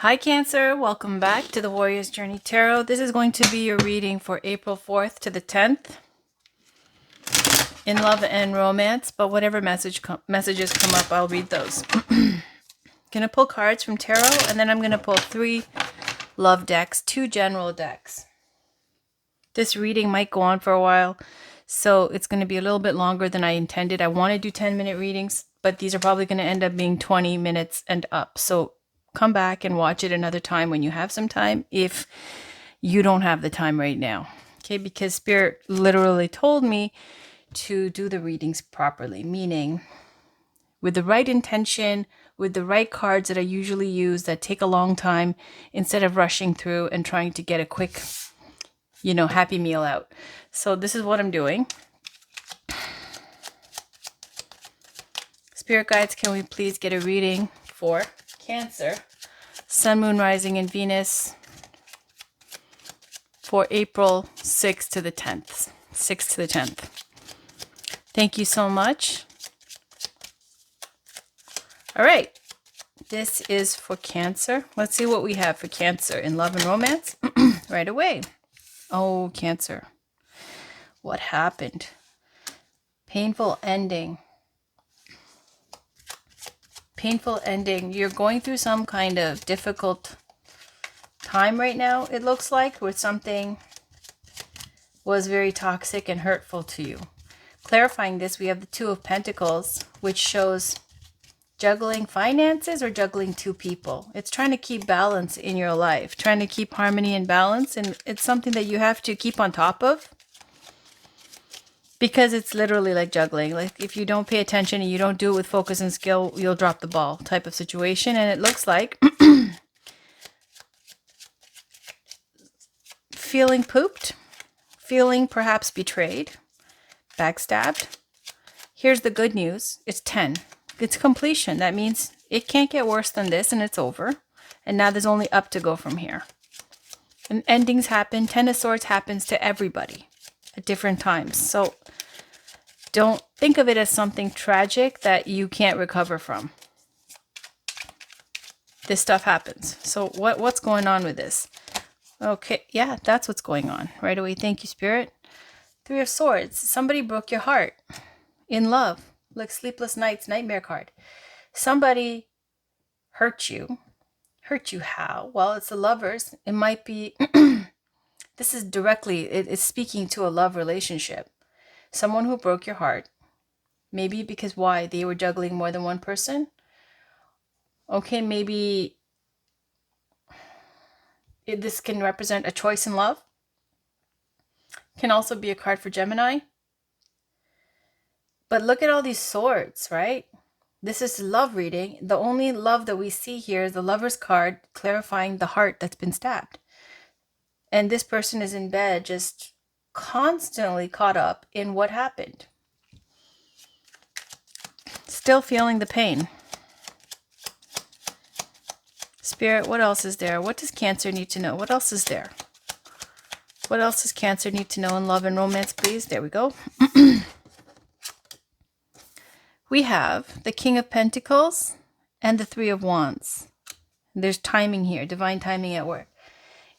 Hi Cancer, welcome back to the Warrior's Journey Tarot. This is going to be your reading for April 4th to the 10th in love and romance, but whatever messages come up, I'll read those. Gonna pull cards from tarot, and then I'm gonna pull 3 love decks, 2 general decks. This reading might go on for a while, so it's going to be a little bit longer than I intended. I want to do 10-minute readings, but these are probably going to end up being 20 minutes and up. So come back and watch it another time when you have some time, if you don't have the time right now. Okay, because Spirit literally told me to do the readings properly, meaning with the right intention, with the right cards that I usually use that take a long time, instead of rushing through and trying to get a quick, happy meal out. So this is what I'm doing. Spirit guides, can we please get a reading for Cancer, Sun, Moon, Rising, and Venus for April 6th to the 10th. 6th to the 10th. Thank you so much. All right. This is for Cancer. Let's see what we have for Cancer in love and romance right away. Oh, Cancer. What happened? Painful ending. Painful ending. You're going through some kind of difficult time right now, it looks like, where something was very toxic and hurtful to you. Clarifying this, we have the 2 of Pentacles, which shows juggling finances or juggling 2 people. It's trying to keep balance in your life, trying to keep harmony and balance, and it's something that you have to keep on top of. Because it's literally like juggling. Like if you don't pay attention and you don't do it with focus and skill, you'll drop the ball type of situation. And it looks like feeling pooped, feeling perhaps betrayed, backstabbed. Here's the good news. It's 10. It's completion. That means it can't get worse than this, and it's over. And now there's only up to go from here. And endings happen. 10 of Swords happens to everybody at different times. So don't think of it as something tragic that you can't recover from. This stuff happens. So what's going on with this? Okay, yeah, that's what's going on right away. Thank you, Spirit. 3 of Swords. Somebody broke your heart in love, like Sleepless Nights, Nightmare card. Somebody hurt you. Hurt you how? Well, it's the Lovers. It might be... This is directly, it's speaking to a love relationship. Someone who broke your heart. Maybe because why? They were juggling more than one person. Okay, maybe this can represent a choice in love. Can also be a card for Gemini. But look at all these swords, right? This is love reading. The only love that we see here is the Lover's card, clarifying the heart that's been stabbed. And this person is in bed, just constantly caught up in what happened. Still feeling the pain. Spirit, what else is there? What does Cancer need to know? What else is there? What else does Cancer need to know in love and romance, please? There we go. We have the King of Pentacles and the 3 of Wands. There's timing here, divine timing at work.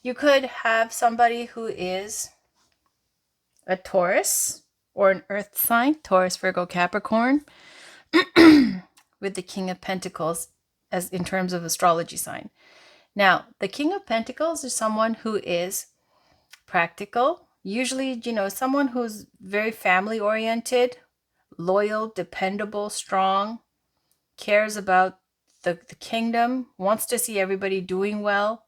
You could have somebody who is a Taurus or an earth sign, Taurus, Virgo, Capricorn, with the King of Pentacles as in terms of astrology sign. Now, the King of Pentacles is someone who is practical, usually, someone who's very family oriented, loyal, dependable, strong, cares about the kingdom, wants to see everybody doing well.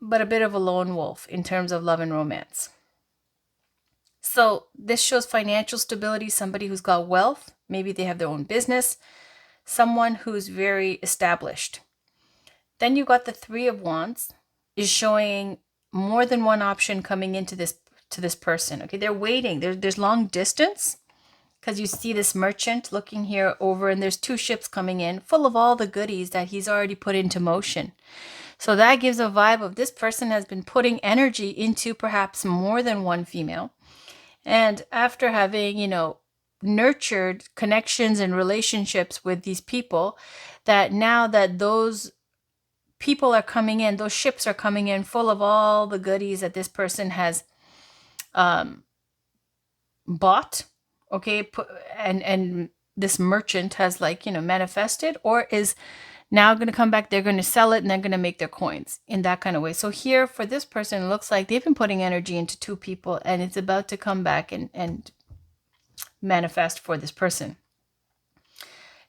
But a bit of a lone wolf in terms of love and romance. So this shows financial stability, somebody who's got wealth. Maybe they have their own business. Someone who's very established. Then you got the 3 of Wands is showing more than one option coming into this person. Okay, they're waiting. There's long distance because you see this merchant looking here over, and there's 2 ships coming in full of all the goodies that he's already put into motion. So that gives a vibe of this person has been putting energy into perhaps more than one female. And after having, nurtured connections and relationships with these people, that now that those people are coming in, those ships are coming in full of all the goodies that this person has bought, okay, and this merchant has, like, you know, manifested, or is now going to come back. They're going to sell it and they're going to make their coins in that kind of way. So here for this person, it looks like they've been putting energy into two people, and it's about to come back and manifest for this person.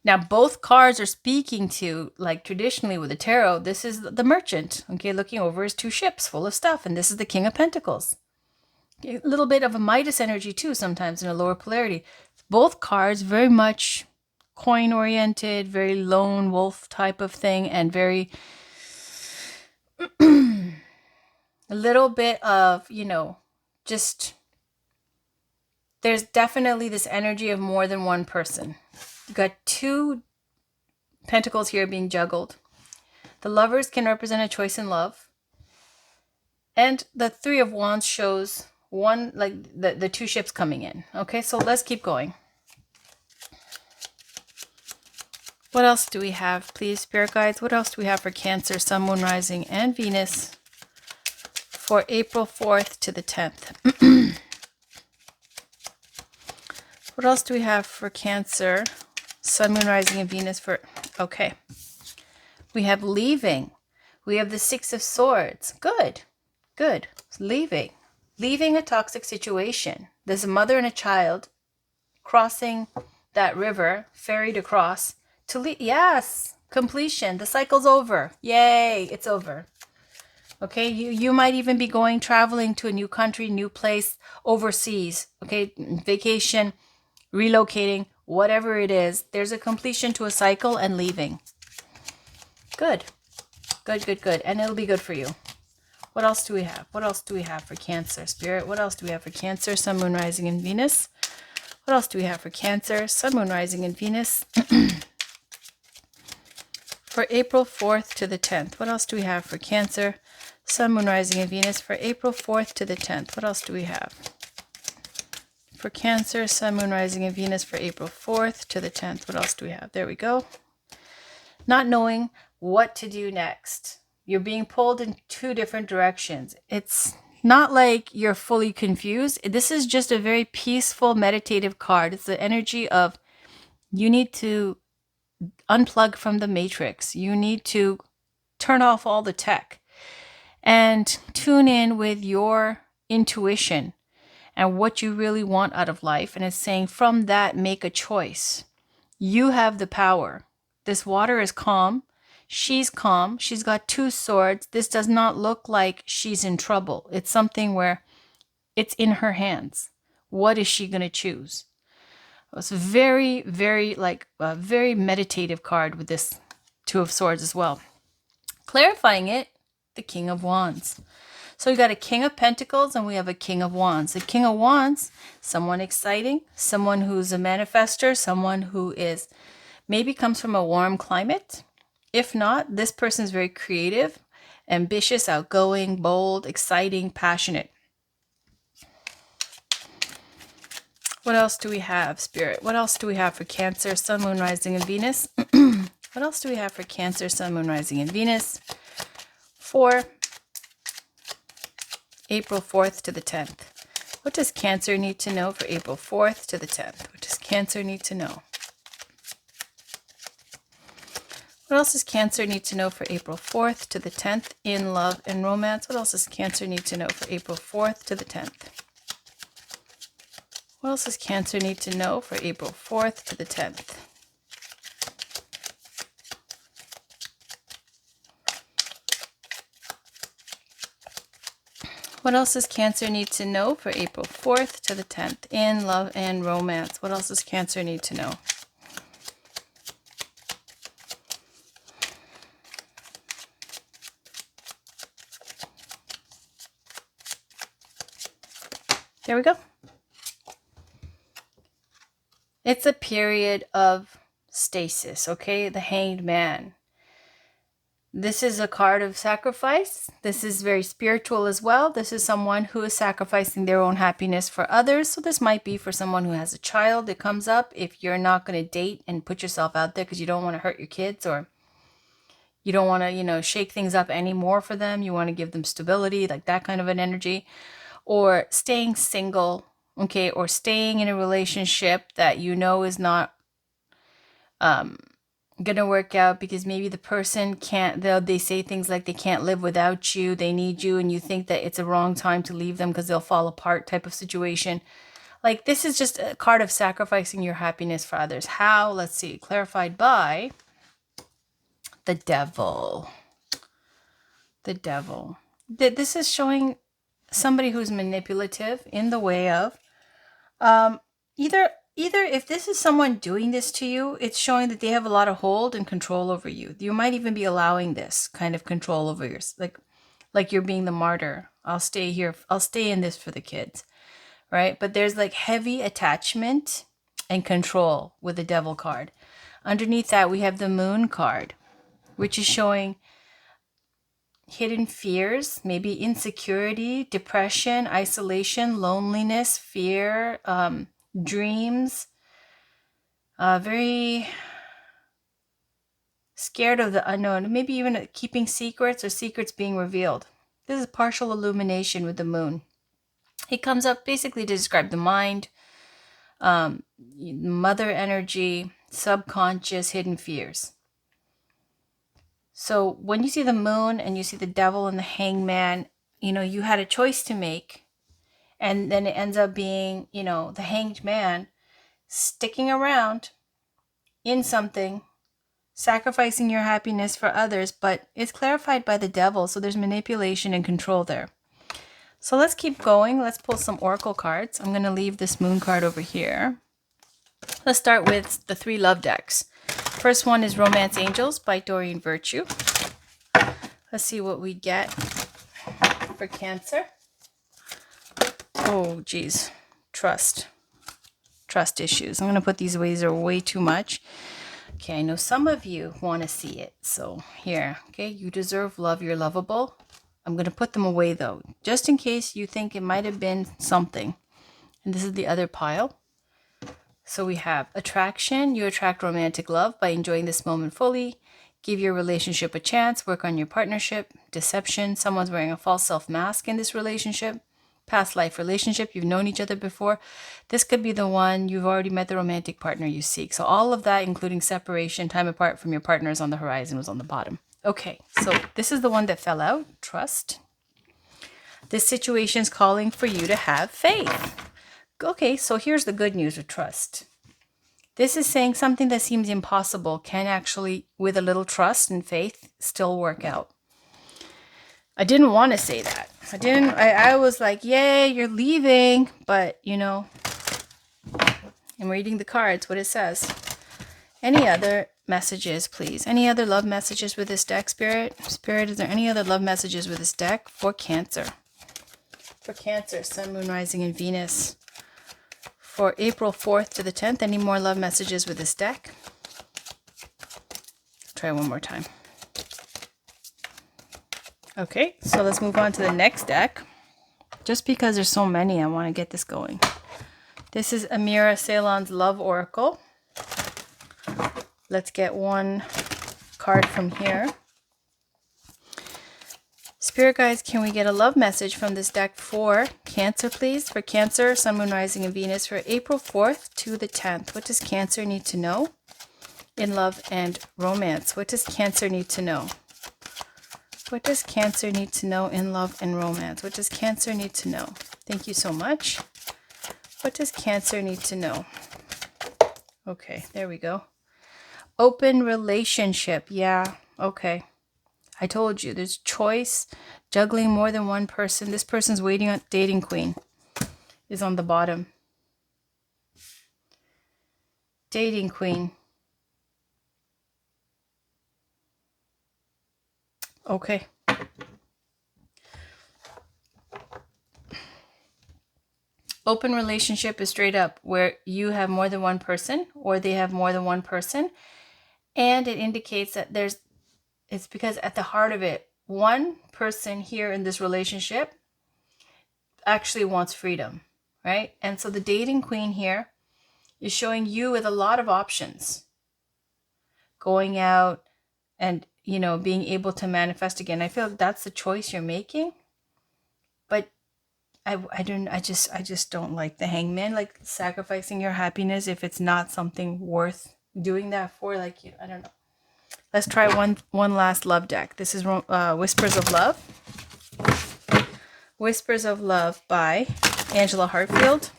Now, both cards are speaking to, like traditionally with the tarot, this is the merchant, okay, looking over his two ships full of stuff, and this is the King of Pentacles. A little bit of a Midas energy too, sometimes in a lower polarity. Both cards very much coin oriented, very lone wolf type of thing, and very a little bit of, you know, just there's definitely this energy of more than one person. You've got two pentacles here being juggled. The Lovers can represent a choice in love. And the Three of Wands shows one, like the two ships coming in. Okay, so let's keep going. What else do we have, please, Spirit Guides? What else do we have for Cancer, Sun, Moon, Rising, and Venus for April 4th to the 10th? What else do we have for Cancer, Sun, Moon, Rising, and Venus for... Okay. We have leaving. We have the Six of Swords. Good. Good. Leaving. Leaving a toxic situation. There's a mother and a child crossing that river, ferried across to leave. Yes. Completion. The cycle's over. Yay. It's over. Okay. You might even be traveling to a new country, new place, overseas. Okay. Vacation, relocating, whatever it is. There's a completion to a cycle and leaving. Good. Good, good, good. And it'll be good for you. What else do we have? What else do we have for Cancer, Spirit? What else do we have for Cancer, Sun, Moon, Rising, and Venus? What else do we have for Cancer, Sun, Moon, Rising, and Venus for April 4th to the 10th? What else do we have for Cancer, Sun, Moon, Rising, and Venus for April 4th to the 10th? What else do we have for Cancer, Sun, Moon, Rising, and Venus for April 4th to the 10th? What else do we have? There we go. Not knowing what to do next. You're being pulled in two different directions. It's not like you're fully confused. This is just a very peaceful, meditative card. It's the energy of you need to unplug from the matrix. You need to turn off all the tech and tune in with your intuition and what you really want out of life. And it's saying from that, make a choice. You have the power. This water is calm. She's calm. She's got two swords. This does not look like she's in trouble. It's something where it's in her hands. What is she going to choose? It's very, very, like a very meditative card with this Two of Swords as well. Clarifying it, the King of Wands. So we got a King of Pentacles and we have a King of Wands. The King of Wands, someone exciting, someone who's a manifester, someone who is maybe comes from a warm climate. If not, this person is very creative, ambitious, outgoing, bold, exciting, passionate. What else do we have, Spirit? What else do we have for Cancer, Sun, Moon, Rising, and Venus? What else do we have for Cancer, Sun, Moon, Rising, and Venus for April 4th to the 10th? What does Cancer need to know for April 4th to the 10th? What does Cancer need to know? What else does Cancer need to know for April 4th to the 10th in love and romance? What else does Cancer need to know for April 4th to the 10th? What else does Cancer need to know for April 4th to the 10th? What else does Cancer need to know for April 4th to the 10th in love and romance? What else does Cancer need to know? There we go. It's a period of stasis, okay? The Hanged Man. This is a card of sacrifice. This is very spiritual as well. This is someone who is sacrificing their own happiness for others. So this might be for someone who has a child. It comes up if you're not going to date and put yourself out there because you don't want to hurt your kids, or you don't want to, shake things up anymore for them. You want to give them stability, like that kind of an energy. Or staying single, okay, or staying in a relationship that is not gonna work out because maybe the person can't, they say things like they can't live without you, they need you, and you think that it's a wrong time to leave them because they'll fall apart type of situation. Like, this is just a card of sacrificing your happiness for others. How? Let's see. Clarified by the Devil. The Devil. This is showing somebody who's manipulative in the way of either if this is someone doing this to you, it's showing that they have a lot of hold and control over you. You might even be allowing this kind of control over yours, like you're being the martyr. I'll stay here. I'll stay in this for the kids, right? But there's like heavy attachment and control with the Devil card. Underneath that, we have the Moon card, which is showing hidden fears, maybe insecurity, depression, isolation, loneliness, fear, dreams, very scared of the unknown, maybe even keeping secrets or secrets being revealed. This is partial illumination with the Moon. It comes up basically to describe the mind, mother energy, subconscious, hidden fears. So when you see the Moon and you see the Devil and the Hangman, you had a choice to make. And then it ends up being, the Hanged Man sticking around in something, sacrificing your happiness for others, but it's clarified by the Devil. So there's manipulation and control there. So let's keep going. Let's pull some oracle cards. I'm going to leave this Moon card over here. Let's start with the 3 love decks. First one is Romance Angels by Dorian Virtue. Let's see what we get for Cancer. Oh, geez. Trust issues. I'm going to put these away. These are way too much. Okay, I know some of you want to see it. So here, okay, you deserve love. You're lovable. I'm going to put them away, though, just in case you think it might have been something. And this is the other pile. So we have attraction. You attract romantic love by enjoying this moment fully. Give your relationship a chance. Work on your partnership. Deception. Someone's wearing a false self mask in this relationship. Past life relationship. You've known each other before. This could be the one. You've already met the romantic partner you seek. So all of that, including separation, time apart from your partners on the horizon, was on the bottom. Okay, so this is the one that fell out. Trust. This situation is calling for you to have faith. Okay, so here's the good news with trust. This is saying something that seems impossible can actually, with a little trust and faith, still work out. I didn't want to say that. I was like, yay, you're leaving. But, I'm reading the cards, what it says. Any other messages, please? Any other love messages with this deck, Spirit? Spirit, is there any other love messages with this deck for Cancer? For Cancer, Sun, Moon, Rising, and Venus. For April 4th to the 10th, any more love messages with this deck? Try one more time. Okay, so let's move on to the next deck. Just because there's so many, I want to get this going. This is Amira Ceylon's Love Oracle. Let's get one card from here. Spirit guides, can we get a love message from this deck for Cancer, please? For Cancer, Sun, Moon, Rising, and Venus for April 4th to the 10th. What does Cancer need to know in love and romance? What does Cancer need to know? What does Cancer need to know in love and romance? What does Cancer need to know? Thank you so much. What does Cancer need to know? Okay, there we go. Open relationship. Yeah, okay. I told you, there's choice, juggling more than one person. This person's waiting on dating queen is on the bottom. Dating queen. Okay. Open relationship is straight up where you have more than one person or they have more than one person. And it indicates that there's it's because at the heart of it, one person here in this relationship actually wants freedom, right? And so the dating queen here is showing you with a lot of options, going out and, you know, being able to manifest again. I feel like that's the choice you're making. But I just don't like the Hangman, like sacrificing your happiness if it's not something worth doing that for. Like, I don't know. Let's try one last love deck. This is Whispers of Love. Whispers of Love by Angela Hartfield.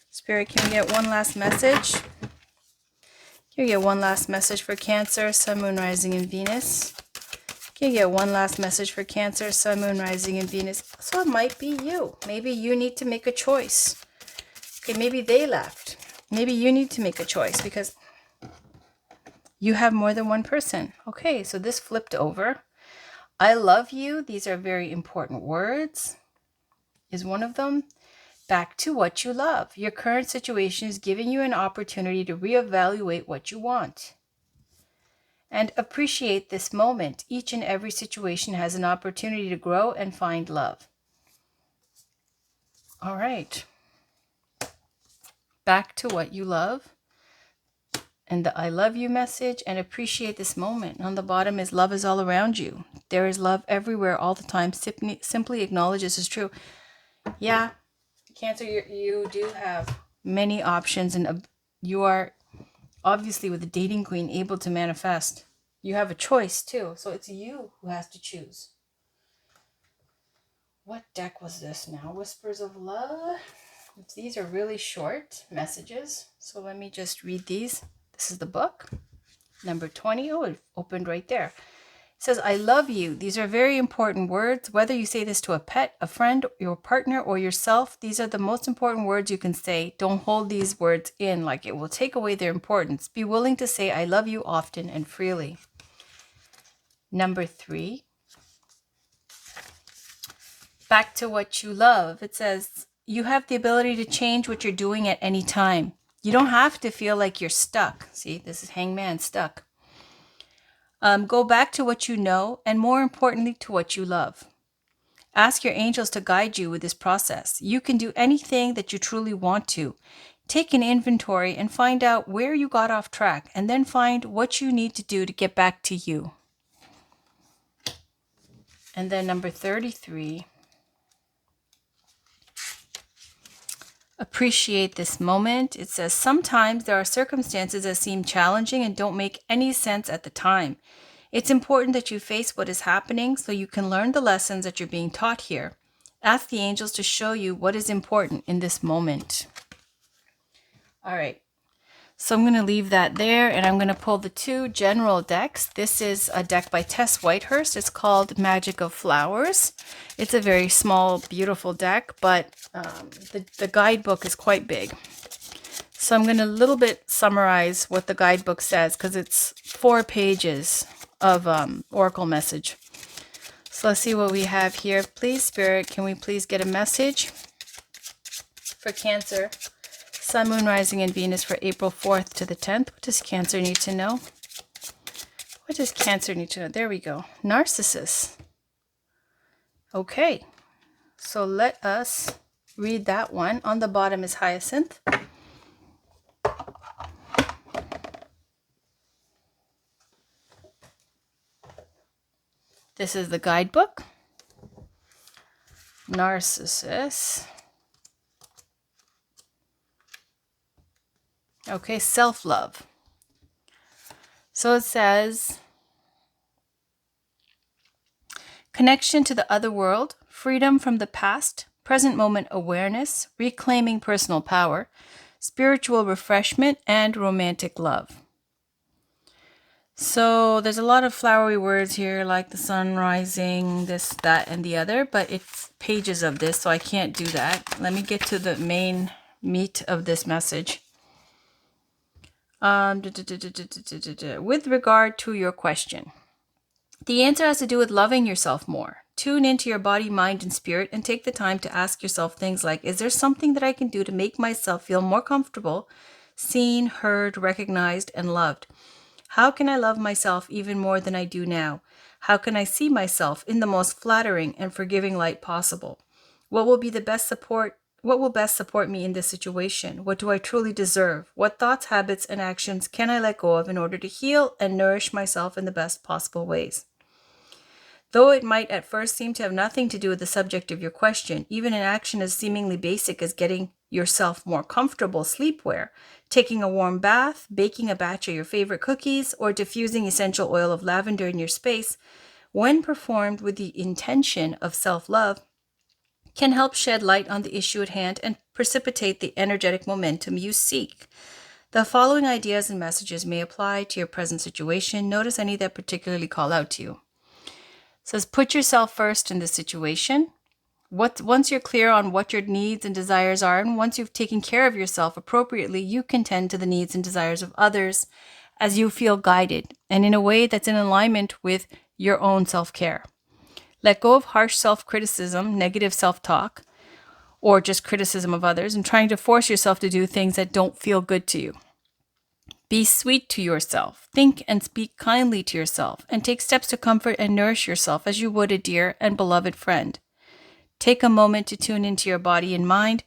Spirit, can we get one last message? Can we get one last message for Cancer, Sun, Moon, Rising, and Venus? Can you get one last message for Cancer, Sun, Moon, Rising, and Venus? So it might be you. Maybe you need to make a choice. Okay, maybe they left. Maybe you need to make a choice because you have more than one person. Okay, so this flipped over. I love you. These are very important words. Is one of them. Back to what you love. Your current situation is giving you an opportunity to reevaluate what you want. And appreciate this moment. Each and every situation has an opportunity to grow and find love. All right. Back to what you love. And the I love you message, and appreciate this moment. On the bottom is love is all around you. There is love everywhere all the time. Simply acknowledge this is true. Yeah, Cancer, you do have many options, and you are obviously with the dating queen able to manifest. You have a choice too, so it's you who has to choose. What deck was this now? Whispers of Love. These are really short messages, so let me just read these. This is the book, number 20. Oh, it opened right there. It says, I love you. These are very important words. Whether you say this to a pet, a friend, your partner, or yourself, these are the most important words you can say. Don't hold these words in, like it will take away their importance. Be willing to say, I love you often and freely. Number 3. Back to what you love. It says, you have the ability to change what you're doing at any time. You don't have to feel like you're stuck. See, this is Hangman, stuck. Go back to what you know, and more importantly, to what you love. Ask your angels to guide you with this process. You can do anything that you truly want to. Take an inventory and find out where you got off track, and then find what you need to do to get back to you. And then number 33. Appreciate this moment. It says, sometimes there are circumstances that seem challenging and don't make any sense at the time. It's important that you face what is happening so you can learn the lessons that you're being taught here. Ask the angels to show you what is important in this moment. All right. So I'm going to leave that there, and I'm going to pull the 2 general decks. This is a deck by Tess Whitehurst. It's called Magic of Flowers. It's a very small, beautiful deck, but the guidebook is quite big. So I'm going to a little bit summarize what the guidebook says, because it's 4 pages of oracle message. So let's see what we have here. Please, Spirit, can we please get a message for Cancer? Sun, Moon, Rising, and Venus for April 4th to the 10th. What does Cancer need to know? What does Cancer need to know? There we go. Narcissus. Okay. So let us read that one. On the bottom is Hyacinth. This is the guidebook. Narcissus. Okay, self-love. So it says, connection to the other world, freedom from the past, present moment awareness, reclaiming personal power, spiritual refreshment, and romantic love. So there's a lot of flowery words here, like the sun rising, this, that, and the other, but it's pages of this, so I can't do that. Let me get to the main meat of this message. With regard to your question, the answer has to do with loving yourself more. Tune into your body, mind, and spirit, and take the time to ask yourself things like, is there something that I can do to make myself feel more comfortable, seen, heard, recognized, and loved? How can I love myself even more than I do now? How can I see myself in the most flattering and forgiving light possible? What will best support me in this situation? What do I truly deserve? What thoughts, habits, and actions can I let go of in order to heal and nourish myself in the best possible ways? Though it might at first seem to have nothing to do with the subject of your question, even an action as seemingly basic as getting yourself more comfortable sleepwear, taking a warm bath, baking a batch of your favorite cookies, or diffusing essential oil of lavender in your space, when performed with the intention of self-love, can help shed light on the issue at hand and precipitate the energetic momentum you seek. The following ideas and messages may apply to your present situation. Notice any that particularly call out to you. It says, put yourself first in this situation. Once you're clear on what your needs and desires are, and once you've taken care of yourself appropriately, you can tend to the needs and desires of others as you feel guided and in a way that's in alignment with your own self-care. Let go of harsh self-criticism, negative self-talk, or just criticism of others, and trying to force yourself to do things that don't feel good to you. Be sweet to yourself. Think and speak kindly to yourself, and take steps to comfort and nourish yourself as you would a dear and beloved friend. Take a moment to tune into your body and mind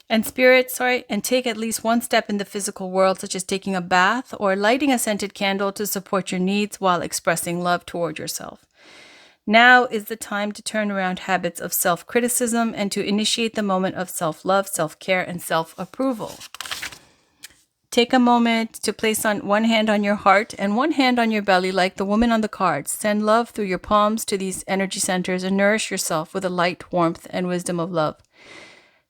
and spirit, and take at least one step in the physical world, such as taking a bath or lighting a scented candle to support your needs while expressing love toward yourself. Now is the time to turn around habits of self-criticism and to initiate the moment of self-love, self-care, and self-approval. Take a moment to place on one hand on your heart and one hand on your belly like the woman on the cards. Send love through your palms to these energy centers and nourish yourself with a light, warmth, and wisdom of love.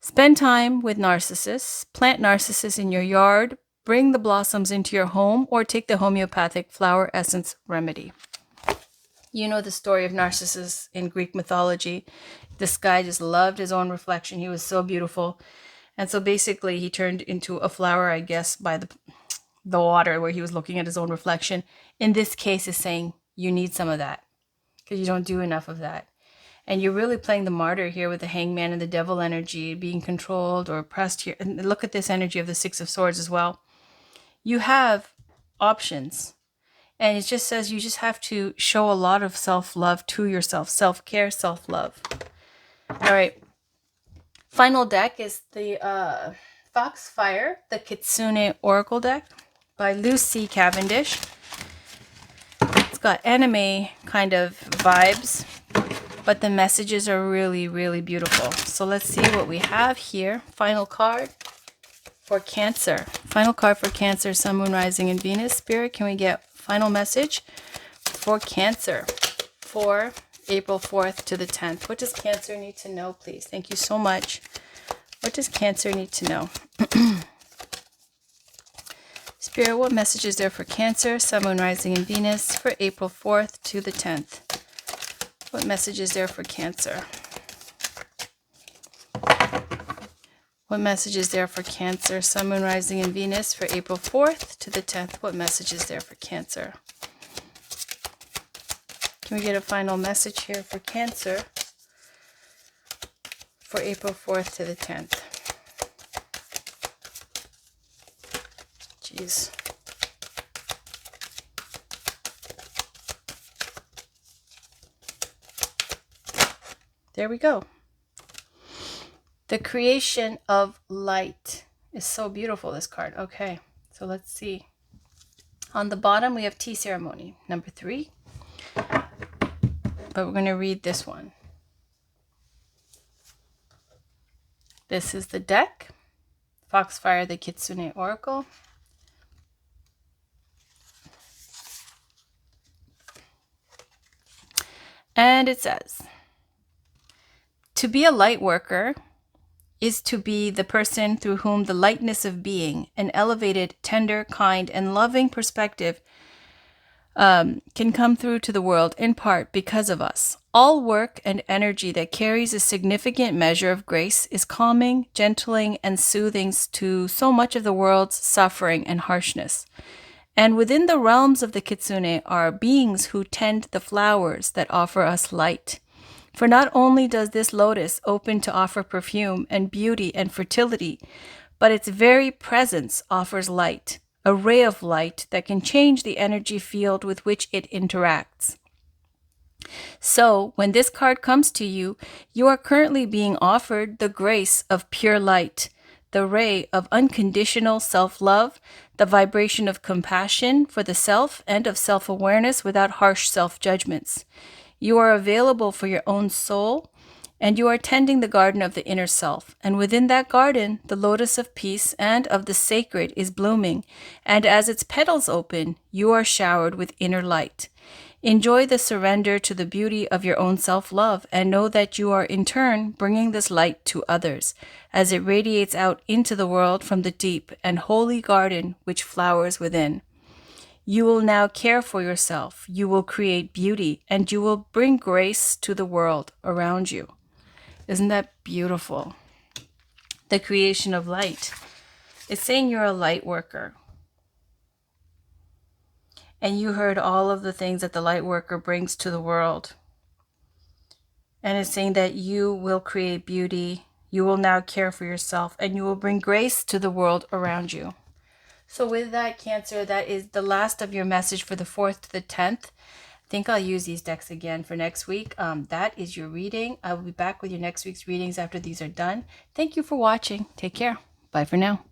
Spend time with narcissists. Plant narcissists in your yard. Bring the blossoms into your home, or take the homeopathic flower essence remedy. You know the story of Narcissus in Greek mythology. This guy just loved his own reflection. He was so beautiful. And so basically he turned into a flower, I guess, by the water where he was looking at his own reflection. In this case, is saying you need some of that because you don't do enough of that. And you're really playing the martyr here with the hangman and the devil energy, being controlled or oppressed here. And look at this energy of the Six of Swords as well. You have options. And it just says you just have to show a lot of self-love to yourself. Self-care, self-love. All right. Final deck is the Foxfire, the Kitsune Oracle deck by Lucy Cavendish. It's got anime kind of vibes, but the messages are really, really beautiful. So let's see what we have here. Final card for Cancer. Final card for Cancer, Sun, Moon, Rising, and Venus. Spirit, can we get final message for Cancer for April 4th to the 10th. What does Cancer need to know, please? Thank you so much. What does Cancer need to know? Spirit, what message is there for Cancer, Sun, Moon, Rising, and Venus for April 4th to the 10th? What message is there for Cancer? What message is there for Cancer, Sun, Moon, Rising, and Venus for April 4th to the 10th? What message is there for Cancer? Can we get a final message here for Cancer for April 4th to the 10th? Jeez. There we go. The creation of light is so beautiful, this card. Okay, so let's see. On the bottom, we have tea ceremony, number 3. But we're going to read this one. This is the deck. Foxfire, the Kitsune Oracle. And it says, to be a light worker is to be the person through whom the lightness of being, an elevated, tender, kind, and loving perspective can come through to the world in part because of us. All work and energy that carries a significant measure of grace is calming, gentling, and soothing to so much of the world's suffering and harshness. And within the realms of the Kitsune are beings who tend the flowers that offer us light. For not only does this lotus open to offer perfume and beauty and fertility, but its very presence offers light, a ray of light that can change the energy field with which it interacts. So, when this card comes to you, you are currently being offered the grace of pure light, the ray of unconditional self-love, the vibration of compassion for the self and of self-awareness without harsh self-judgments. You are available for your own soul, and you are tending the garden of the inner self. And within that garden, the lotus of peace and of the sacred is blooming, and as its petals open, you are showered with inner light. Enjoy the surrender to the beauty of your own self-love, and know that you are in turn bringing this light to others as it radiates out into the world from the deep and holy garden which flowers within. You will now care for yourself, you will create beauty, and you will bring grace to the world around you. Isn't that beautiful? The creation of light. It's saying you're a light worker. And you heard all of the things that the light worker brings to the world. And it's saying that you will create beauty, you will now care for yourself, and you will bring grace to the world around you. So with that, Cancer, that is the last of your message for the 4th to the 10th. I think I'll use these decks again for next week. That is your reading. I will be back with your next week's readings after these are done. Thank you for watching. Take care. Bye for now.